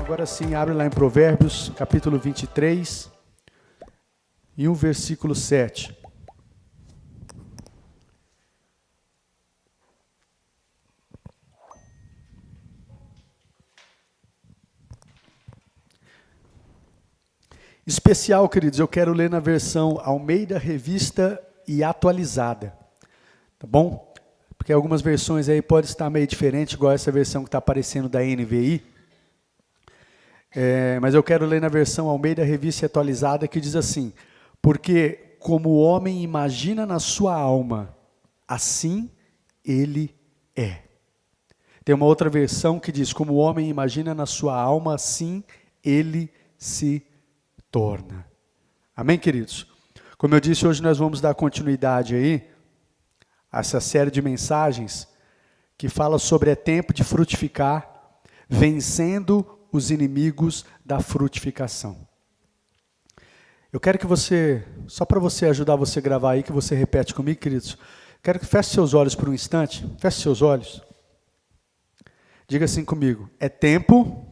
Agora sim, abre lá em Provérbios, capítulo 23, e o versículo 7. Especial, queridos, eu quero ler na versão Almeida Revista e Atualizada, tá bom? Porque algumas versões aí podem estar meio diferentes, igual essa versão que está aparecendo da NVI. Mas eu quero ler na versão Almeida Revista e Atualizada, que diz assim: porque como o homem imagina na sua alma, assim ele é. Tem uma outra versão que diz: como o homem imagina na sua alma, assim ele se torna. Amém, queridos? Como eu disse, hoje nós vamos dar continuidade aí a essa série de mensagens que fala sobre tempo de frutificar, vencendo os inimigos da frutificação. Eu quero que você, só para você ajudar você a gravar aí, que você repete comigo, queridos, quero que feche seus olhos por um instante, feche seus olhos, diga assim comigo: é tempo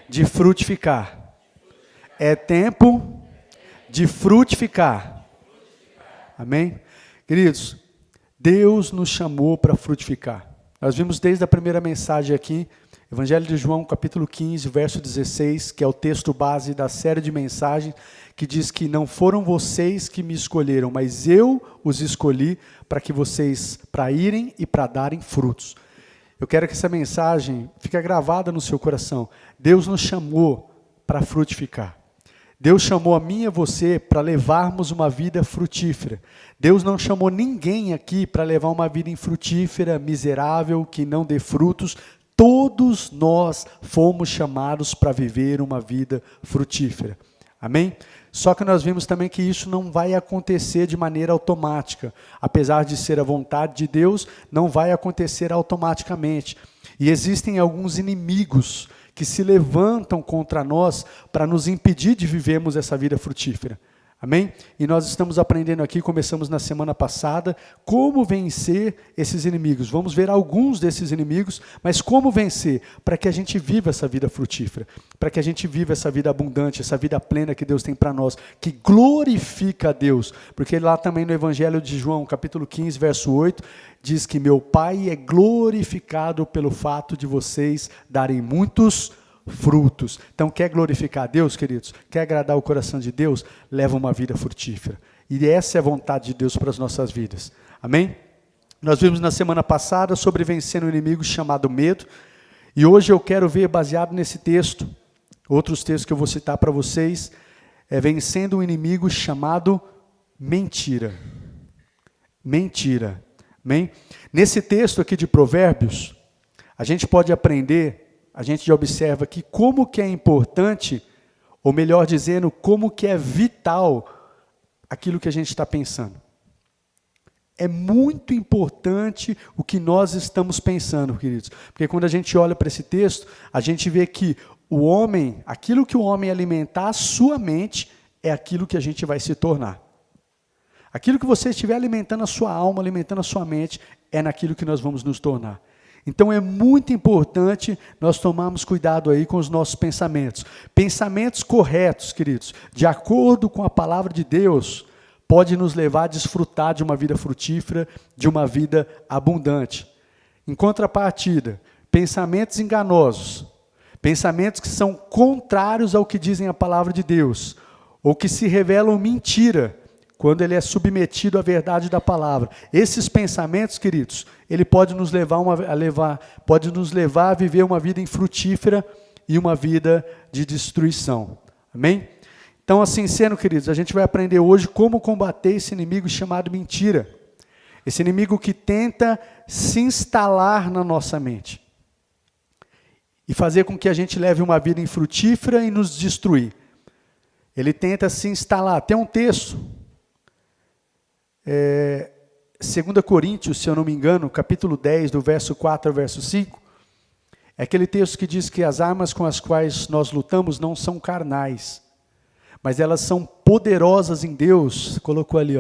de frutificar. É tempo de frutificar. Amém? Queridos, Deus nos chamou para frutificar. Nós vimos desde a primeira mensagem aqui, Evangelho de João, capítulo 15, verso 16, que é o texto base da série de mensagens, que diz que não foram vocês que me escolheram, mas eu os escolhi para irem e para darem frutos. Eu quero que essa mensagem fique gravada no seu coração. Deus nos chamou para frutificar. Deus chamou a mim e a você para levarmos uma vida frutífera. Deus não chamou ninguém aqui para levar uma vida infrutífera, miserável, que não dê frutos. Todos nós fomos chamados para viver uma vida frutífera. Amém? Só que nós vimos também que isso não vai acontecer de maneira automática. Apesar de ser a vontade de Deus, não vai acontecer automaticamente. E existem alguns inimigos que se levantam contra nós para nos impedir de vivermos essa vida frutífera. Amém? E nós estamos aprendendo aqui, começamos na semana passada, como vencer esses inimigos. Vamos ver alguns desses inimigos, mas como vencer para que a gente viva essa vida frutífera, para que a gente viva essa vida abundante, essa vida plena que Deus tem para nós, que glorifica a Deus. Porque lá também no Evangelho de João, capítulo 15, verso 8, diz que meu Pai é glorificado pelo fato de vocês darem muitos frutos. Então, quer glorificar a Deus, queridos? Quer agradar o coração de Deus? Leva uma vida frutífera. E essa é a vontade de Deus para as nossas vidas. Amém? Nós vimos na semana passada sobre vencer um inimigo chamado medo. E hoje eu quero ver, baseado nesse texto, outros textos que eu vou citar para vocês, vencendo um inimigo chamado mentira. Mentira. Amém? Nesse texto aqui de Provérbios, a gente pode aprender, a gente já observa aqui como que é importante, ou melhor dizendo, como que é vital aquilo que a gente está pensando. É muito importante o que nós estamos pensando, queridos. Porque quando a gente olha para esse texto, a gente vê que o homem, aquilo que o homem alimentar a sua mente, é aquilo que a gente vai se tornar. Aquilo que você estiver alimentando a sua alma, alimentando a sua mente, é naquilo que nós vamos nos tornar. Então é muito importante nós tomarmos cuidado aí com os nossos pensamentos. Pensamentos corretos, queridos, de acordo com a palavra de Deus, pode nos levar a desfrutar de uma vida frutífera, de uma vida abundante. Em contrapartida, pensamentos enganosos, pensamentos que são contrários ao que dizem a palavra de Deus, ou que se revelam mentira, quando ele é submetido à verdade da palavra. Esses pensamentos, queridos, ele pode nos levar a viver uma vida infrutífera e uma vida de destruição. Amém? Então, assim sendo, queridos, a gente vai aprender hoje como combater esse inimigo chamado mentira. Esse inimigo que tenta se instalar na nossa mente e fazer com que a gente leve uma vida infrutífera e nos destruir. Ele tenta se instalar. Tem um texto, 2 Coríntios, se eu não me engano, capítulo 10, do verso 4 ao verso 5, é aquele texto que diz que as armas com as quais nós lutamos não são carnais, mas elas são poderosas em Deus, colocou ali,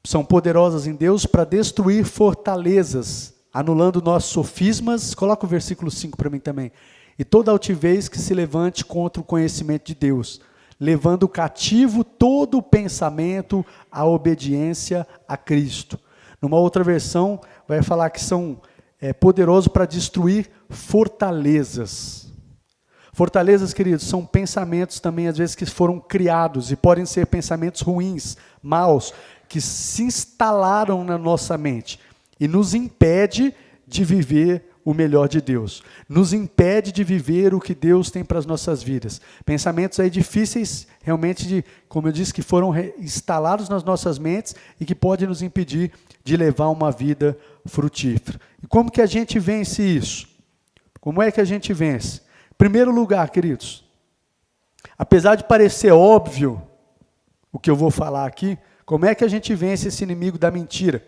são poderosas em Deus para destruir fortalezas, anulando nossos sofismas, coloca o versículo 5 para mim também, e toda altivez que se levante contra o conhecimento de Deus, levando cativo todo o pensamento à obediência a Cristo. Numa outra versão, vai falar que são poderosos para destruir fortalezas. Fortalezas, queridos, são pensamentos também, às vezes, que foram criados, e podem ser pensamentos ruins, maus, que se instalaram na nossa mente, e nos impede de viver o melhor de Deus, nos impede de viver o que Deus tem para as nossas vidas. Pensamentos aí difíceis, realmente, como eu disse, que foram instalados nas nossas mentes e que podem nos impedir de levar uma vida frutífera. E como que a gente vence isso? Como é que a gente vence? Em primeiro lugar, queridos, apesar de parecer óbvio o que eu vou falar aqui, como é que a gente vence esse inimigo da mentira?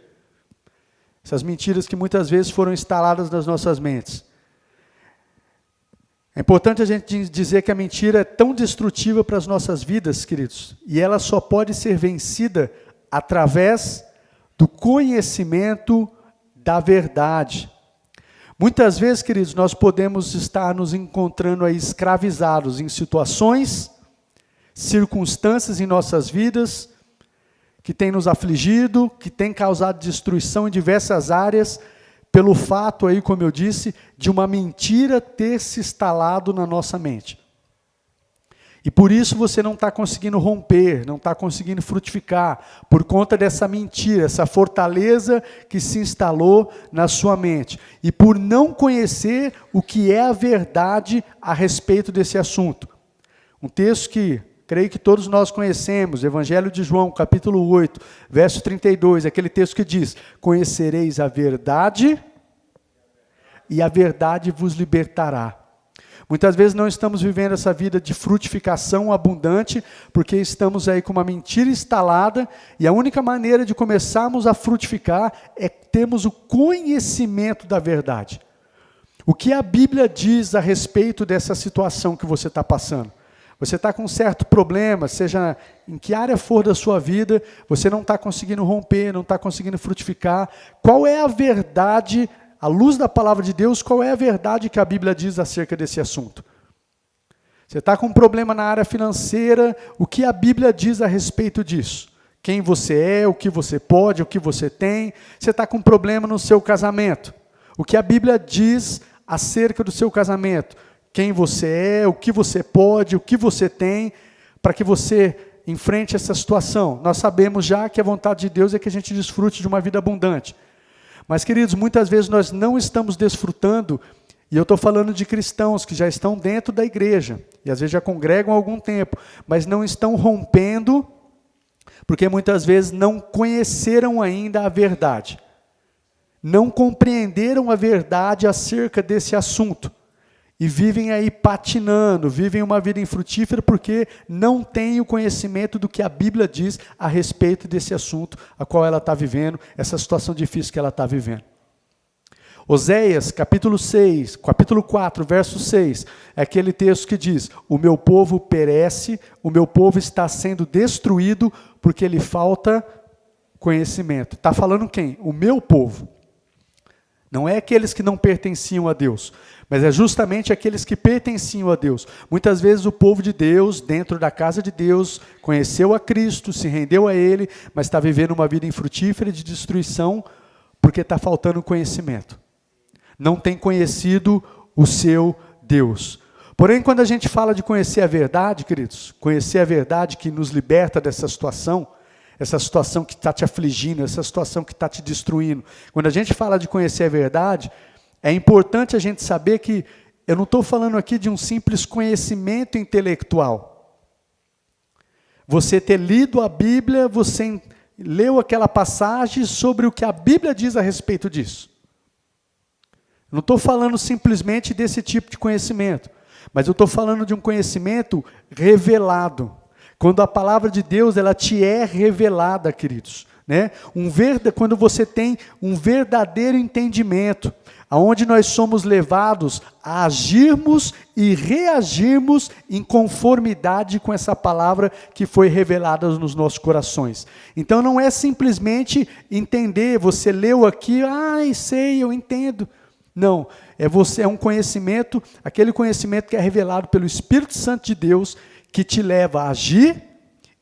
Essas mentiras que muitas vezes foram instaladas nas nossas mentes. É importante a gente dizer que a mentira é tão destrutiva para as nossas vidas, queridos, e ela só pode ser vencida através do conhecimento da verdade. Muitas vezes, queridos, nós podemos estar nos encontrando aí escravizados em situações, circunstâncias em nossas vidas, que tem nos afligido, que tem causado destruição em diversas áreas, pelo fato aí, como eu disse, de uma mentira ter se instalado na nossa mente. E por isso você não está conseguindo romper, não está conseguindo frutificar, por conta dessa mentira, essa fortaleza que se instalou na sua mente. E por não conhecer o que é a verdade a respeito desse assunto. Um texto que creio que todos nós conhecemos, Evangelho de João, capítulo 8, verso 32, aquele texto que diz: conhecereis a verdade, e a verdade vos libertará. Muitas vezes não estamos vivendo essa vida de frutificação abundante, porque estamos aí com uma mentira instalada, e a única maneira de começarmos a frutificar é termos o conhecimento da verdade. O que a Bíblia diz a respeito dessa situação que você está passando? Você está com um certo problema, seja em que área for da sua vida, você não está conseguindo romper, não está conseguindo frutificar. Qual é a verdade, à luz da palavra de Deus, qual é a verdade que a Bíblia diz acerca desse assunto? Você está com um problema na área financeira, o que a Bíblia diz a respeito disso? Quem você é, o que você pode, o que você tem. Você está com um problema no seu casamento. O que a Bíblia diz acerca do seu casamento? Quem você é, o que você pode, o que você tem, para que você enfrente essa situação. Nós sabemos já que a vontade de Deus é que a gente desfrute de uma vida abundante. Mas, queridos, muitas vezes nós não estamos desfrutando, e eu estou falando de cristãos que já estão dentro da igreja, e às vezes já congregam há algum tempo, mas não estão rompendo, porque muitas vezes não conheceram ainda a verdade. Não compreenderam a verdade acerca desse assunto. E vivem aí patinando, vivem uma vida infrutífera porque não têm o conhecimento do que a Bíblia diz a respeito desse assunto a qual ela está vivendo, essa situação difícil que ela está vivendo. Oséias, capítulo 4, verso 6, é aquele texto que diz: o meu povo perece, o meu povo está sendo destruído porque lhe falta conhecimento. Está falando quem? O meu povo. Não é aqueles que não pertenciam a Deus, mas é justamente aqueles que pertenciam a Deus. Muitas vezes o povo de Deus, dentro da casa de Deus, conheceu a Cristo, se rendeu a Ele, mas está vivendo uma vida infrutífera de destruição, porque está faltando conhecimento. Não tem conhecido o seu Deus. Porém, quando a gente fala de conhecer a verdade, queridos, conhecer a verdade que nos liberta dessa situação, essa situação que está te afligindo, essa situação que está te destruindo. Quando a gente fala de conhecer a verdade, é importante a gente saber que eu não estou falando aqui de um simples conhecimento intelectual. Você ter lido a Bíblia, você leu aquela passagem sobre o que a Bíblia diz a respeito disso. Eu não estou falando simplesmente desse tipo de conhecimento, mas eu estou falando de um conhecimento revelado. Quando a palavra de Deus ela te é revelada, queridos, né? Quando você tem um verdadeiro entendimento, aonde nós somos levados a agirmos e reagirmos em conformidade com essa palavra que foi revelada nos nossos corações. Então não é simplesmente entender, você leu aqui, sei, eu entendo. Não, é um conhecimento, aquele conhecimento que é revelado pelo Espírito Santo de Deus, que te leva a agir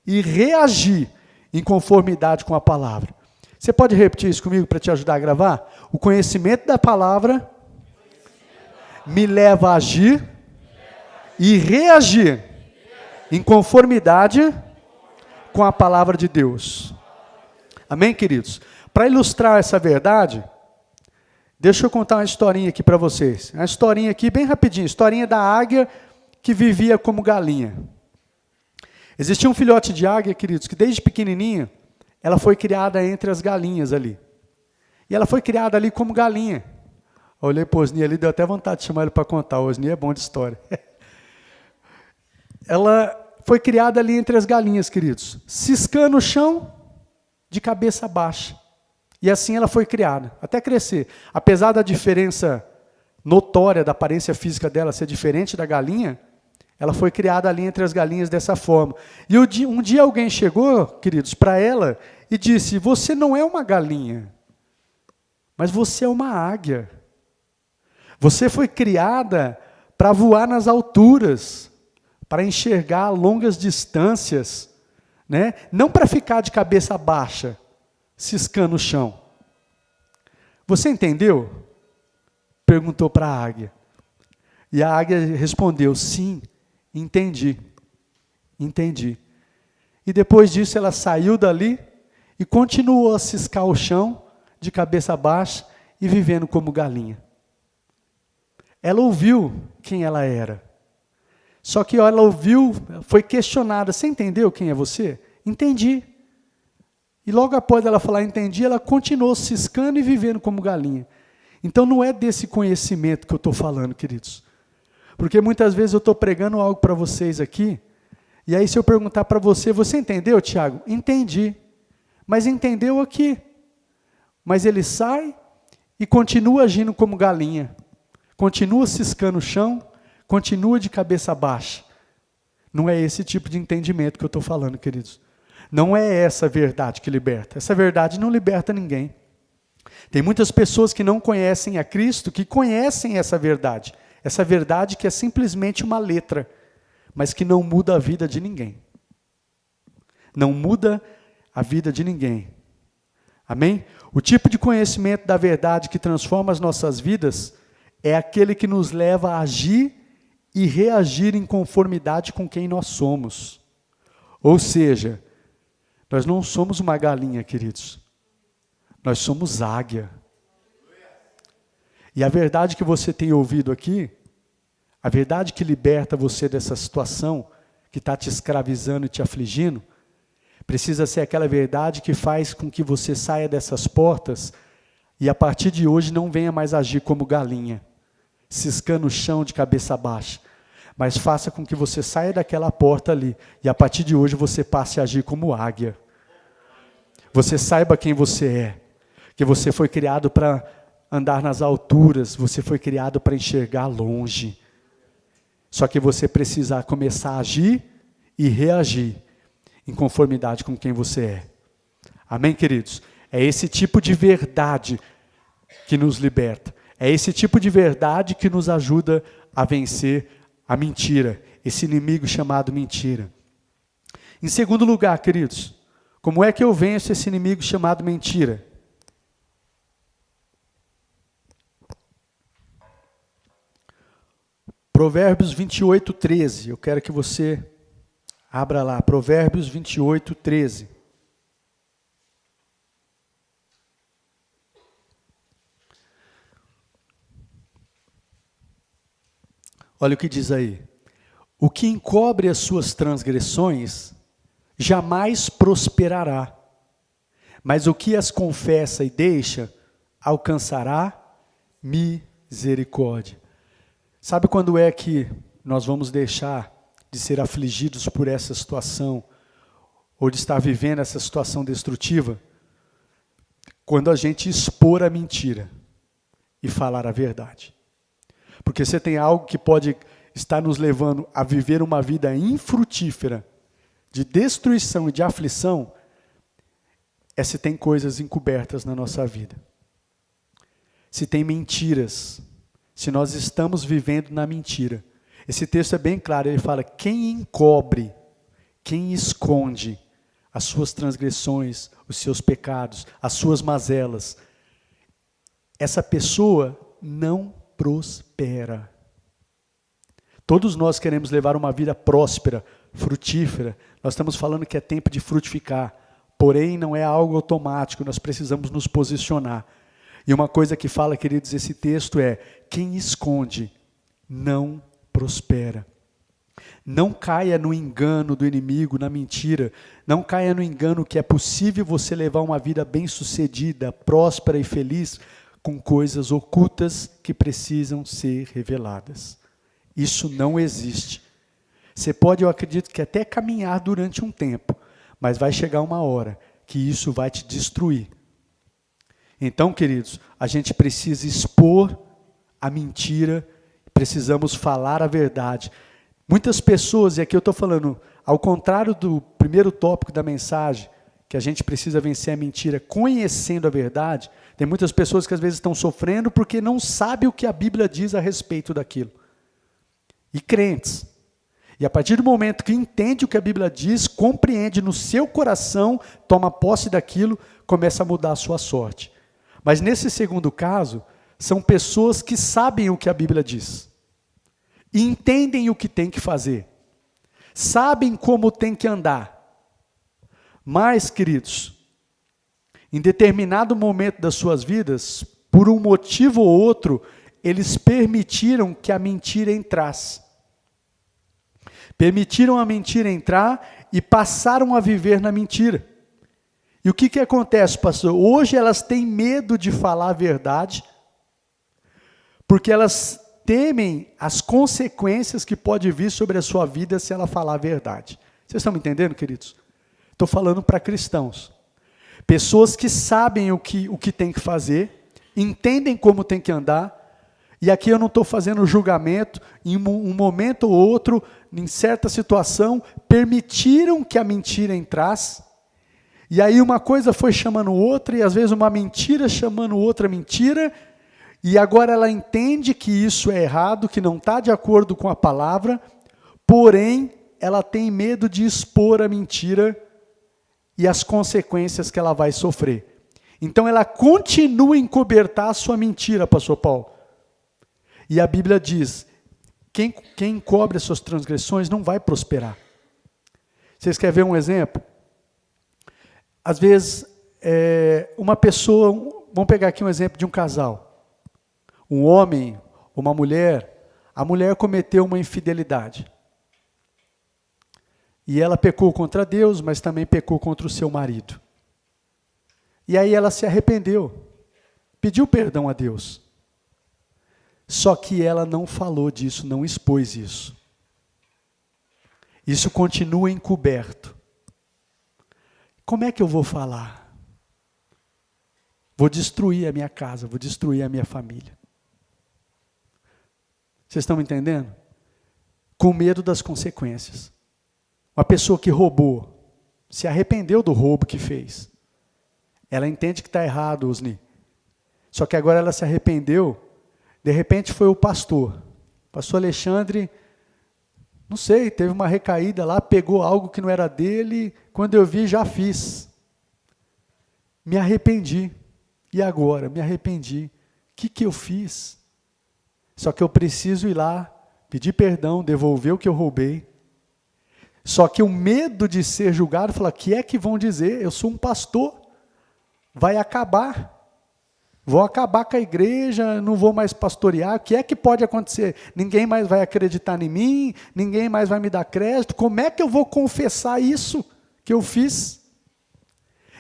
e reagir em conformidade com a palavra. Você pode repetir isso comigo para te ajudar a gravar? O conhecimento da palavra me leva a agir e reagir em conformidade com a palavra de Deus. Amém, queridos? Para ilustrar essa verdade, deixa eu contar uma historinha aqui para vocês. Uma historinha aqui bem rapidinho, historinha da águia que vivia como galinha. Existia um filhote de águia, queridos, que desde pequenininha, ela foi criada entre as galinhas ali. E ela foi criada ali como galinha. Eu olhei para o Osni ali, deu até vontade de chamar ele para contar. O Osni é bom de história. Ela foi criada ali entre as galinhas, queridos, ciscando o chão de cabeça baixa. E assim ela foi criada, até crescer. Apesar da diferença notória da aparência física dela ser diferente da galinha, ela foi criada ali entre as galinhas dessa forma. E um dia alguém chegou, queridos, para ela e disse: você não é uma galinha, mas você é uma águia. Você foi criada para voar nas alturas, para enxergar longas distâncias, né? Não para ficar de cabeça baixa, ciscando o chão. Você entendeu? Perguntou para a águia. E a águia respondeu: sim, entendi. Entendi. E depois disso ela saiu dali e continuou a ciscar o chão de cabeça baixa e vivendo como galinha. Ela ouviu quem ela era. Só que ela ouviu, foi questionada: você entendeu quem é você? Entendi. E logo após ela falar entendi, ela continuou ciscando e vivendo como galinha. Então não é desse conhecimento que eu estou falando, queridos. Porque muitas vezes eu estou pregando algo para vocês aqui, e aí se eu perguntar para você: você entendeu, Tiago? Entendi. Mas entendeu aqui. Mas ele sai e continua agindo como galinha. Continua ciscando o chão, continua de cabeça baixa. Não é esse tipo de entendimento que eu estou falando, queridos. Não é essa verdade que liberta. Essa verdade não liberta ninguém. Tem muitas pessoas que não conhecem a Cristo, que conhecem essa verdade. Essa verdade que é simplesmente uma letra, mas que não muda a vida de ninguém. Não muda a vida de ninguém. Amém? O tipo de conhecimento da verdade que transforma as nossas vidas é aquele que nos leva a agir e reagir em conformidade com quem nós somos. Ou seja, nós não somos uma galinha, queridos. Nós somos águia. E a verdade que você tem ouvido aqui, a verdade que liberta você dessa situação que está te escravizando e te afligindo, precisa ser aquela verdade que faz com que você saia dessas portas e a partir de hoje não venha mais agir como galinha, ciscando o chão de cabeça baixa, mas faça com que você saia daquela porta ali e a partir de hoje você passe a agir como águia. Você saiba quem você é, que você foi criado para andar nas alturas, você foi criado para enxergar longe. Só que você precisa começar a agir e reagir em conformidade com quem você é. Amém, queridos? É esse tipo de verdade que nos liberta. É esse tipo de verdade que nos ajuda a vencer a mentira, esse inimigo chamado mentira. Em segundo lugar, queridos, como é que eu venço esse inimigo chamado mentira? Provérbios 28, 13. Eu quero que você abra lá, Provérbios 28, 13. Olha o que diz aí. O que encobre as suas transgressões jamais prosperará, mas o que as confessa e deixa alcançará misericórdia. Sabe quando é que nós vamos deixar de ser afligidos por essa situação, ou de estar vivendo essa situação destrutiva? Quando a gente expor a mentira e falar a verdade. Porque você tem algo que pode estar nos levando a viver uma vida infrutífera, de destruição e de aflição, é se tem coisas encobertas na nossa vida. se tem mentiras, se nós estamos vivendo na mentira. Esse texto é bem claro, ele fala, quem encobre, quem esconde as suas transgressões, os seus pecados, as suas mazelas, essa pessoa não prospera. Todos nós queremos levar uma vida próspera, frutífera. Nós estamos falando que é tempo de frutificar. Porém, não é algo automático, nós precisamos nos posicionar. E uma coisa que fala, queridos, esse texto é, quem esconde não prospera. Não caia no engano do inimigo, na mentira. Não caia no engano que é possível você levar uma vida bem-sucedida, próspera e feliz, com coisas ocultas que precisam ser reveladas. Isso não existe. Você pode, eu acredito, que até caminhar durante um tempo, mas vai chegar uma hora que isso vai te destruir. Então, queridos, a gente precisa expor a mentira, precisamos falar a verdade. Muitas pessoas, e aqui eu estou falando, ao contrário do primeiro tópico da mensagem, que a gente precisa vencer a mentira conhecendo a verdade, tem muitas pessoas que às vezes estão sofrendo porque não sabem o que a Bíblia diz a respeito daquilo. E crentes. E a partir do momento que entende o que a Bíblia diz, compreende no seu coração, toma posse daquilo, começa a mudar a sua sorte. Mas nesse segundo caso, são pessoas que sabem o que a Bíblia diz. E entendem o que tem que fazer. Sabem como tem que andar. Mas, queridos, em determinado momento das suas vidas, por um motivo ou outro, eles permitiram que a mentira entrasse. Permitiram a mentira entrar e passaram a viver na mentira. E o que acontece, pastor? Hoje elas têm medo de falar a verdade, porque elas temem as consequências que pode vir sobre a sua vida se ela falar a verdade. Vocês estão me entendendo, queridos? Estou falando para cristãos. Pessoas que sabem o que tem que fazer, entendem como tem que andar, e aqui eu não estou fazendo julgamento, em um momento ou outro, em certa situação, permitiram que a mentira entrasse, e aí uma coisa foi chamando outra, e às vezes uma mentira chamando outra mentira, e agora ela entende que isso é errado, que não está de acordo com a palavra, porém, ela tem medo de expor a mentira e as consequências que ela vai sofrer. Então ela continua a encobertar a sua mentira, pastor Paulo. E a Bíblia diz, quem encobre as suas transgressões não vai prosperar. Vocês querem ver um exemplo? Às vezes, uma pessoa, vamos pegar aqui um exemplo de um casal. Um homem, uma mulher, a mulher cometeu uma infidelidade. E ela pecou contra Deus, mas também pecou contra o seu marido. E aí ela se arrependeu, pediu perdão a Deus. Só que ela não falou disso, não expôs isso. Isso continua encoberto. Como é que eu vou falar? Vou destruir a minha casa, vou destruir a minha família. Vocês estão me entendendo? Com medo das consequências. Uma pessoa que roubou, se arrependeu do roubo que fez. Ela entende que está errado, Osni. Só que agora ela se arrependeu. De repente foi o pastor Alexandre, não sei, teve uma recaída lá, pegou algo que não era dele, quando eu vi já fiz. Me arrependi. E agora? Me arrependi. O que eu fiz? Só que eu preciso ir lá, pedir perdão, devolver o que eu roubei. Só que o medo de ser julgado, falar, o que é que vão dizer? Eu sou um pastor, vai acabar. Vou acabar com a igreja, não vou mais pastorear, o que é que pode acontecer? Ninguém mais vai acreditar em mim, ninguém mais vai me dar crédito, como é que eu vou confessar isso que eu fiz?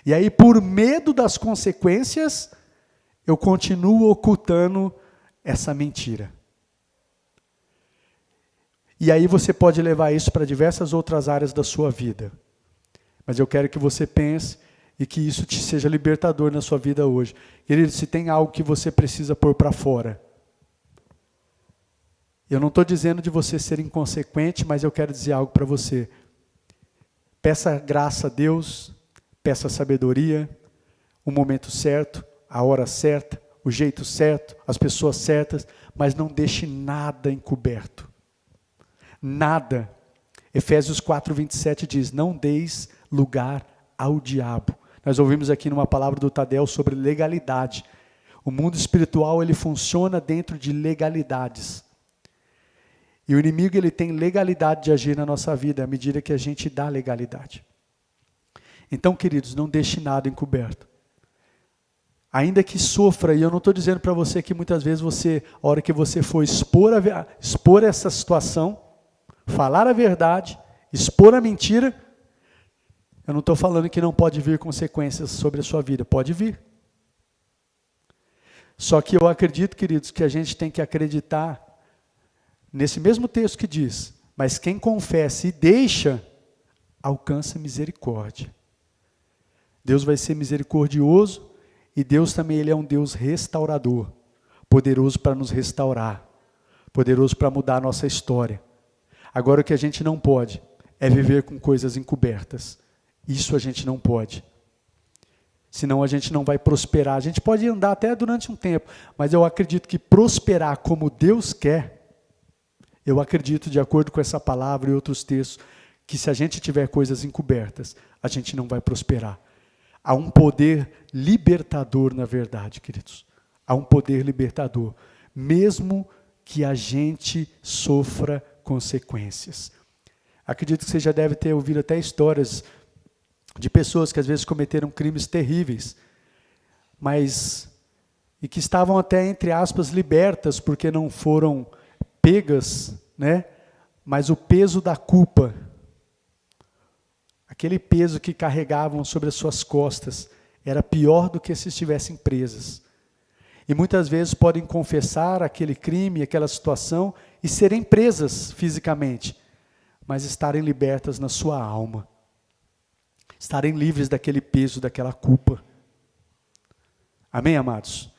E aí, por medo das consequências, eu continuo ocultando essa mentira. E aí você pode levar isso para diversas outras áreas da sua vida. Mas eu quero que você pense e que isso te seja libertador na sua vida hoje. Querido, se tem algo que você precisa pôr para fora, eu não estou dizendo de você ser inconsequente, mas eu quero dizer algo para você. Peça graça a Deus, peça sabedoria, o momento certo, a hora certa, o jeito certo, as pessoas certas, mas não deixe nada encoberto. Nada. Efésios 4:27 diz, não deis lugar ao diabo. Nós ouvimos aqui numa palavra do Tadeu sobre legalidade. O mundo espiritual, ele funciona dentro de legalidades. E o inimigo, ele tem legalidade de agir na nossa vida, à medida que a gente dá legalidade. Então, queridos, não deixe nada encoberto. Ainda que sofra, e eu não estou dizendo para você que muitas vezes a hora que você for expor essa situação, falar a verdade, expor a mentira, eu não estou falando que não pode vir consequências sobre a sua vida, pode vir. Só que eu acredito, queridos, que a gente tem que acreditar nesse mesmo texto que diz, mas quem confessa e deixa, alcança misericórdia. Deus vai ser misericordioso e Deus também, ele é um Deus restaurador, poderoso para nos restaurar, poderoso para mudar a nossa história. Agora o que a gente não pode é viver com coisas encobertas. Isso a gente não pode. Senão a gente não vai prosperar. A gente pode andar até durante um tempo, mas eu acredito que prosperar como Deus quer, eu acredito, de acordo com essa palavra e outros textos, que se a gente tiver coisas encobertas, a gente não vai prosperar. Há um poder libertador, na verdade, queridos. Há um poder libertador, mesmo que a gente sofra consequências. Acredito que você já deve ter ouvido até histórias de pessoas que às vezes cometeram crimes terríveis, e que estavam até, entre aspas, libertas, porque não foram pegas, né? Mas o peso da culpa, aquele peso que carregavam sobre as suas costas, era pior do que se estivessem presas. E muitas vezes podem confessar aquele crime, aquela situação, e serem presas fisicamente, mas estarem libertas na sua alma. Estarem livres daquele peso, daquela culpa. Amém, amados?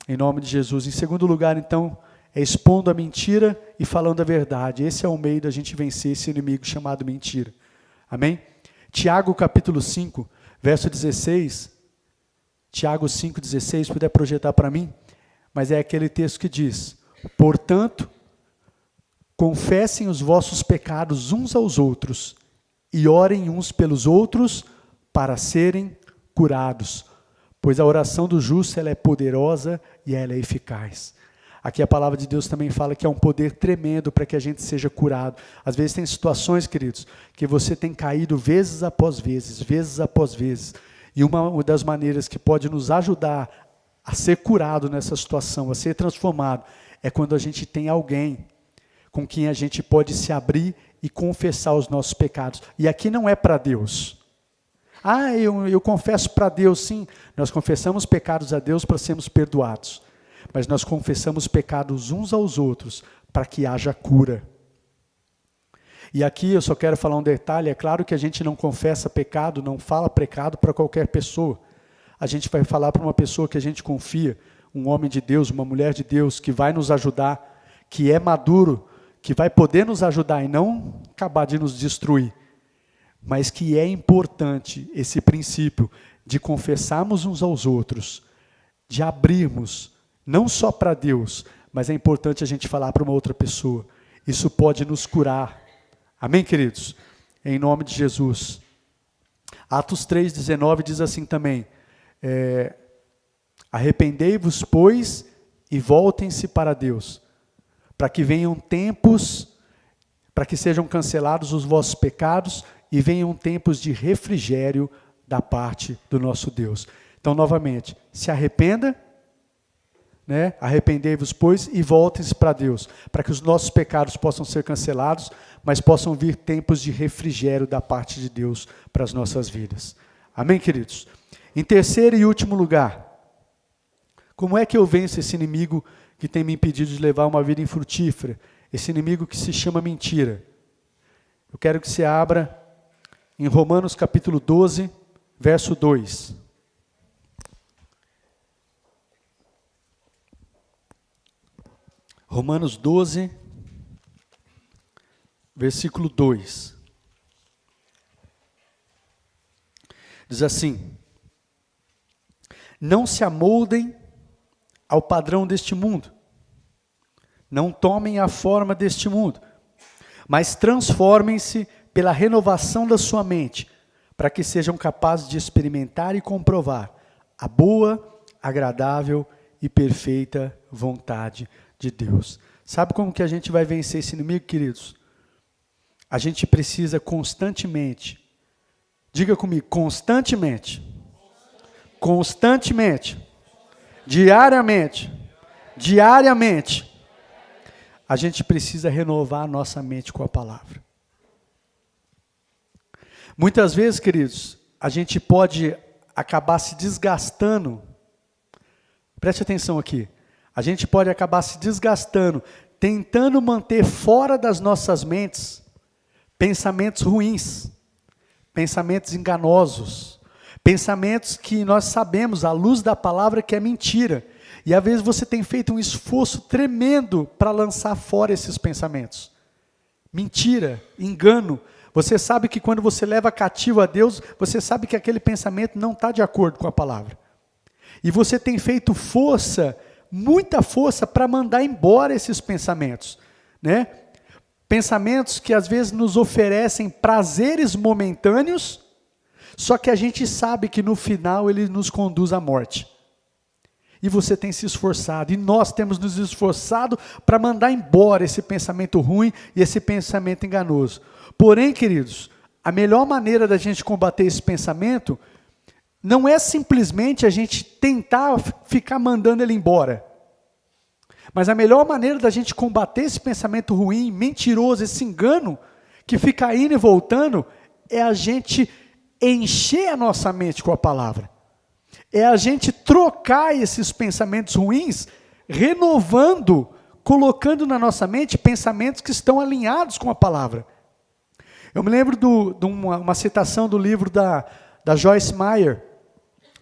Em nome de Jesus. Em segundo lugar, então, é expondo a mentira e falando a verdade. Esse é o meio da gente vencer esse inimigo chamado mentira. Amém? Tiago capítulo 5, verso 16. Tiago 5,16, puder projetar para mim. Mas é aquele texto que diz, portanto, confessem os vossos pecados uns aos outros e orem uns pelos outros para serem curados, pois a oração do justo ela é poderosa e ela é eficaz. Aqui a palavra de Deus também fala que é um poder tremendo para que a gente seja curado. Às vezes tem situações, queridos, que você tem caído vezes após vezes, e uma das maneiras que pode nos ajudar a ser curado nessa situação, a ser transformado, é quando a gente tem alguém com quem a gente pode se abrir e confessar os nossos pecados. E aqui não é para Deus. Eu confesso para Deus, sim. Nós confessamos pecados a Deus para sermos perdoados. Mas nós confessamos pecados uns aos outros para que haja cura. E aqui eu só quero falar um detalhe. É claro que a gente não confessa pecado, não fala pecado para qualquer pessoa. A gente vai falar para uma pessoa que a gente confia, um homem de Deus, uma mulher de Deus, que vai nos ajudar, que é maduro, que vai poder nos ajudar e não acabar de nos destruir. Mas que é importante esse princípio de confessarmos uns aos outros, de abrirmos, não só para Deus, mas é importante a gente falar para uma outra pessoa. Isso pode nos curar. Amém, queridos? Em nome de Jesus. Atos 3,19 diz assim também, arrependei-vos, pois, e voltem-se para Deus, para que venham tempos, para que sejam cancelados os vossos pecados, e venham tempos de refrigério da parte do nosso Deus. Então, novamente, se arrependa, né? Arrependei-vos, pois, e voltem-se para Deus, para que os nossos pecados possam ser cancelados, mas possam vir tempos de refrigério da parte de Deus para as nossas vidas. Amém, queridos? Em terceiro e último lugar, como é que eu venço esse inimigo que tem me impedido de levar uma vida infrutífera? Esse inimigo que se chama mentira. Eu quero que você abra em Romanos capítulo 12, verso 2. Romanos 12, versículo 2. Diz assim, não se amoldem ao padrão deste mundo. Não tomem a forma deste mundo, mas transformem-se pela renovação da sua mente, para que sejam capazes de experimentar e comprovar a boa, agradável e perfeita vontade de Deus. Sabe como que a gente vai vencer esse inimigo, queridos? A gente precisa constantemente, diga comigo, constantemente, diariamente, a gente precisa renovar a nossa mente com a palavra. Muitas vezes, queridos, a gente pode acabar se desgastando, preste atenção aqui, a gente pode acabar se desgastando, tentando manter fora das nossas mentes pensamentos ruins, pensamentos enganosos, pensamentos que nós sabemos, à luz da palavra, que é mentira. E às vezes você tem feito um esforço tremendo para lançar fora esses pensamentos. Mentira, engano. Você sabe que quando você leva cativo a Deus, você sabe que aquele pensamento não está de acordo com a palavra. E você tem feito força, muita força, para mandar embora esses pensamentos, né? Pensamentos que às vezes nos oferecem prazeres momentâneos, só que a gente sabe que no final ele nos conduz à morte. E você tem se esforçado, e nós temos nos esforçado para mandar embora esse pensamento ruim e esse pensamento enganoso. Porém, queridos, a melhor maneira da gente combater esse pensamento não é simplesmente a gente tentar ficar mandando ele embora. Mas a melhor maneira da gente combater esse pensamento ruim, mentiroso, esse engano, que fica indo e voltando, é a gente encher a nossa mente com a palavra. É a gente trocar esses pensamentos ruins, renovando, colocando na nossa mente pensamentos que estão alinhados com a palavra. Eu me lembro de uma citação do livro da Joyce Meyer,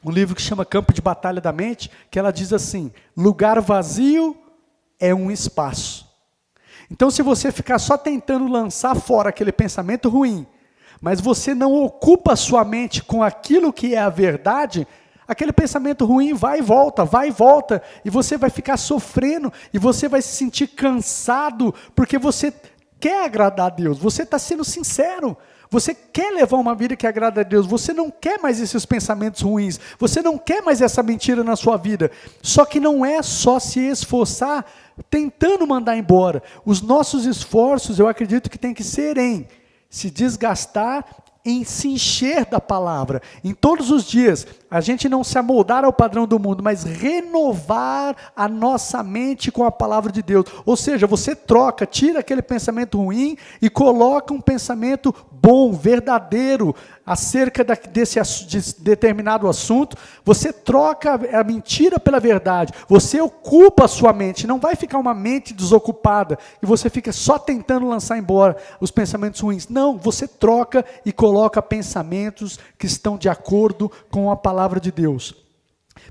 um livro que chama Campo de Batalha da Mente, que ela diz assim: lugar vazio é um espaço. Então, se você ficar só tentando lançar fora aquele pensamento ruim, mas você não ocupa a sua mente com aquilo que é a verdade, aquele pensamento ruim vai e volta, e você vai ficar sofrendo, e você vai se sentir cansado, porque você quer agradar a Deus, você está sendo sincero, você quer levar uma vida que agrada a Deus, você não quer mais esses pensamentos ruins, você não quer mais essa mentira na sua vida, só que não é só se esforçar tentando mandar embora. Os nossos esforços, eu acredito que tem que ser em se desgastar, em se encher da palavra, em todos os dias, a gente não se amoldar ao padrão do mundo, mas renovar a nossa mente com a palavra de Deus. Ou seja, você troca, tira aquele pensamento ruim e coloca um pensamento bom, verdadeiro, acerca desse determinado assunto. Você troca a mentira pela verdade, você ocupa a sua mente, não vai ficar uma mente desocupada, e você fica só tentando lançar embora os pensamentos ruins. Não, você troca e coloca pensamentos que estão de acordo com a palavra de Deus.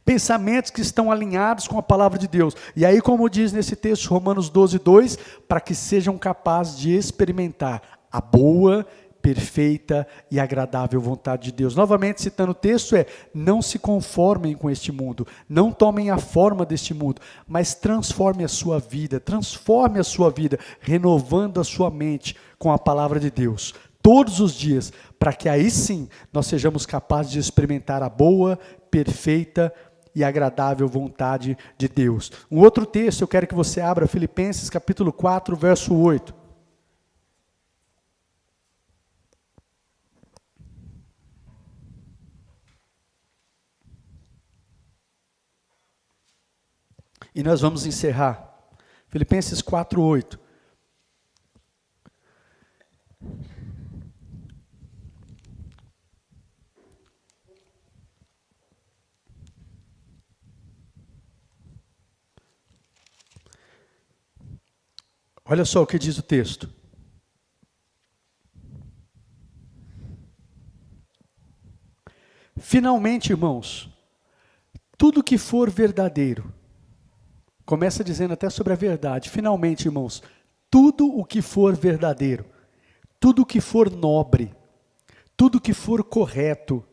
Pensamentos que estão alinhados com a palavra de Deus. E aí, como diz nesse texto, Romanos 12:2, para que sejam capazes de experimentar a boa, perfeita e agradável vontade de Deus. Novamente, citando o texto, não se conformem com este mundo, não tomem a forma deste mundo, mas transforme a sua vida, renovando a sua mente com a palavra de Deus, todos os dias, para que aí sim, nós sejamos capazes de experimentar a boa, perfeita e agradável vontade de Deus. Um outro texto, eu quero que você abra Filipenses capítulo 4, verso 8. E nós vamos encerrar. Filipenses 4, 8. Olha só o que diz o texto. Finalmente, irmãos, tudo que for verdadeiro, começa dizendo até sobre a verdade. Finalmente, irmãos, tudo o que for verdadeiro, tudo o que for nobre, tudo o que for correto,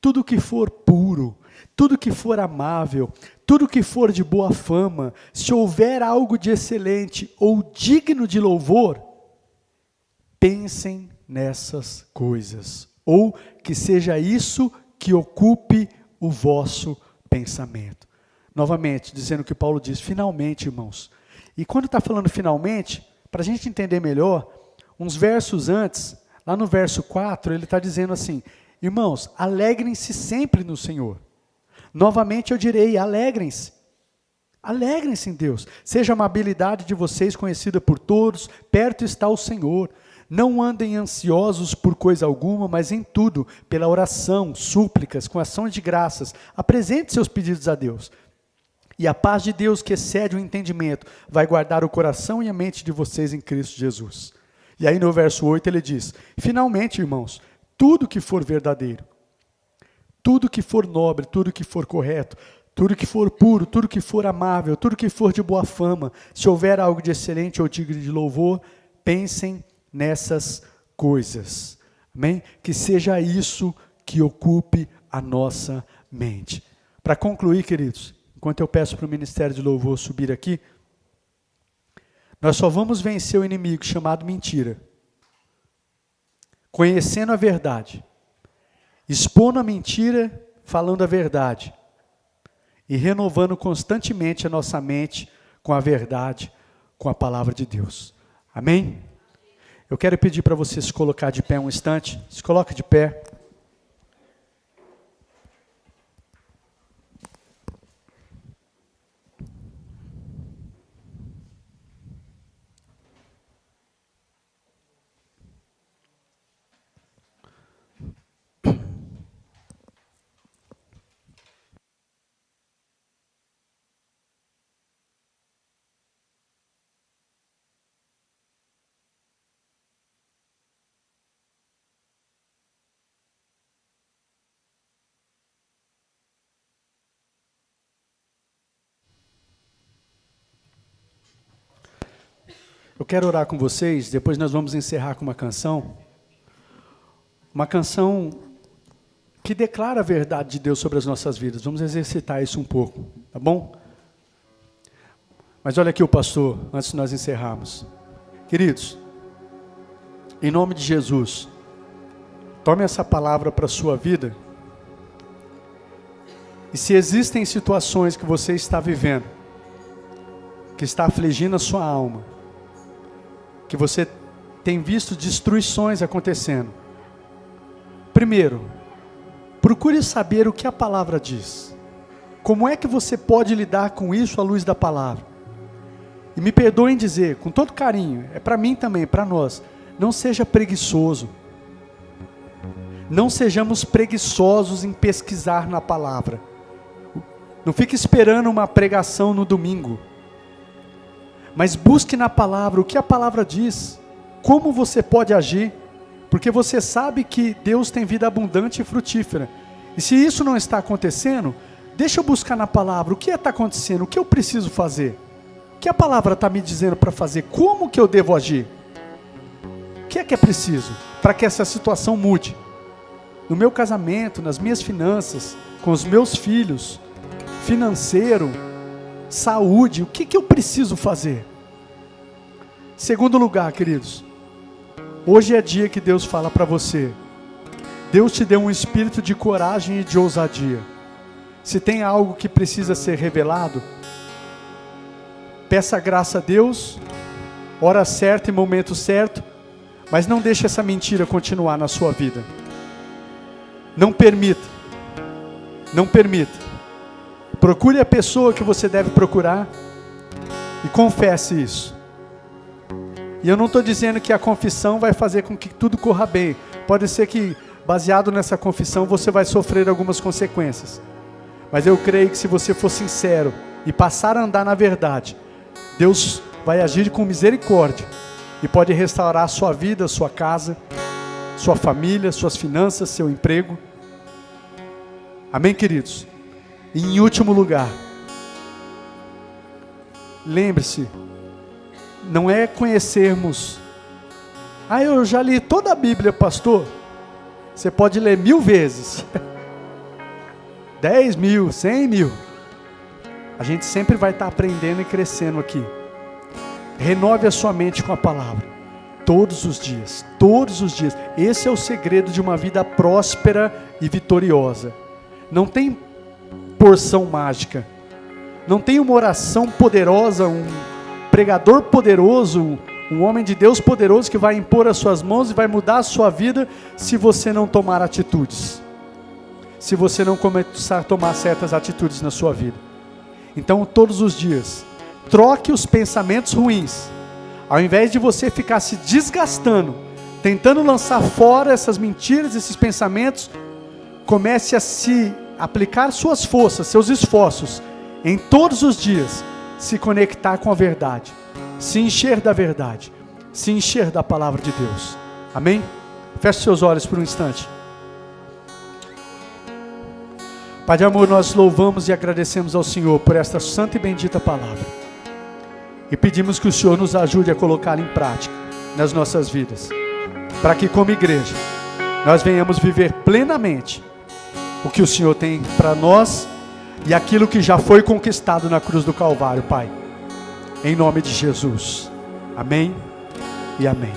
tudo o que for puro, tudo que for amável, tudo que for de boa fama, se houver algo de excelente ou digno de louvor, pensem nessas coisas, ou que seja isso que ocupe o vosso pensamento. Novamente, dizendo o que Paulo diz, finalmente, irmãos. E quando está falando finalmente, para a gente entender melhor, uns versos antes, lá no verso 4, ele está dizendo assim, irmãos, alegrem-se sempre no Senhor. Novamente eu direi, alegrem-se. Alegrem-se em Deus. Seja a amabilidade de vocês conhecida por todos, perto está o Senhor. Não andem ansiosos por coisa alguma, mas em tudo, pela oração, súplicas, com ações de graças, apresente seus pedidos a Deus. E a paz de Deus, que excede o entendimento, vai guardar o coração e a mente de vocês em Cristo Jesus. E aí no verso 8 ele diz, finalmente, irmãos, tudo que for verdadeiro, tudo que for nobre, tudo que for correto, tudo que for puro, tudo que for amável, tudo que for de boa fama, se houver algo de excelente ou digno de louvor, pensem nessas coisas. Amém? Que seja isso que ocupe a nossa mente. Para concluir, queridos, enquanto eu peço para o Ministério de Louvor subir aqui, nós só vamos vencer o inimigo chamado mentira, conhecendo a verdade, expondo a mentira, falando a verdade, e renovando constantemente a nossa mente com a verdade, com a palavra de Deus. Amém? Eu quero pedir para você se colocar de pé um instante. Se coloque de pé. Eu quero orar com vocês, depois nós vamos encerrar com uma canção que declara a verdade de Deus sobre as nossas vidas. Vamos exercitar isso um pouco, tá bom? Mas olha aqui o pastor, antes de nós encerrarmos. Queridos, em nome de Jesus, tome essa palavra para a sua vida. E se existem situações que você está vivendo, que está afligindo a sua alma, que você tem visto destruições acontecendo, primeiro, procure saber o que a palavra diz. Como é que você pode lidar com isso à luz da palavra? E me perdoem dizer, com todo carinho, é para mim também, para nós, não seja preguiçoso. Não sejamos preguiçosos em pesquisar na palavra. Não fique esperando uma pregação no domingo. Mas busque na palavra o que a palavra diz, como você pode agir, porque você sabe que Deus tem vida abundante e frutífera. E se isso não está acontecendo, deixa eu buscar na palavra o que está acontecendo, o que eu preciso fazer, o que a palavra está me dizendo para fazer, como que eu devo agir, o que é preciso para que essa situação mude, no meu casamento, nas minhas finanças, com os meus filhos, financeiro, saúde, o que eu preciso fazer? Segundo lugar, queridos, hoje é dia que Deus fala para você, Deus te deu um espírito de coragem e de ousadia. Se tem algo que precisa ser revelado, peça graça a Deus, hora certa e momento certo, mas não deixe essa mentira continuar na sua vida. Não permita. Procure a pessoa que você deve procurar e confesse isso. E eu não estou dizendo que a confissão vai fazer com que tudo corra bem. Pode ser que, baseado nessa confissão, você vai sofrer algumas consequências. Mas eu creio que se você for sincero e passar a andar na verdade, Deus vai agir com misericórdia e pode restaurar a sua vida, sua casa, sua família, suas finanças, seu emprego. Amém, queridos? E em último lugar, lembre-se, não é conhecermos, eu já li toda a Bíblia, pastor. Você pode ler 1000 vezes. 10 mil, 100 mil. A gente sempre vai estar aprendendo e crescendo aqui. Renove a sua mente com a palavra. Todos os dias, todos os dias. Esse é o segredo de uma vida próspera e vitoriosa. Não tem porção mágica. Não tem uma oração poderosa, um pregador poderoso, um homem de Deus poderoso que vai impor as suas mãos e vai mudar a sua vida se você não tomar atitudes. Se você não começar a tomar certas atitudes na sua vida. Então, todos os dias, troque os pensamentos ruins. Ao invés de você ficar se desgastando, tentando lançar fora essas mentiras, esses pensamentos, comece a se aplicar suas forças, seus esforços, em todos os dias, se conectar com a verdade, se encher da verdade, se encher da palavra de Deus. Amém? Feche seus olhos por um instante. Pai de amor, nós louvamos e agradecemos ao Senhor por esta santa e bendita palavra. E pedimos que o Senhor nos ajude a colocá-la em prática nas nossas vidas. Para que como igreja, nós venhamos viver plenamente o que o Senhor tem para nós e aquilo que já foi conquistado na cruz do Calvário, Pai. Em nome de Jesus. Amém e amém.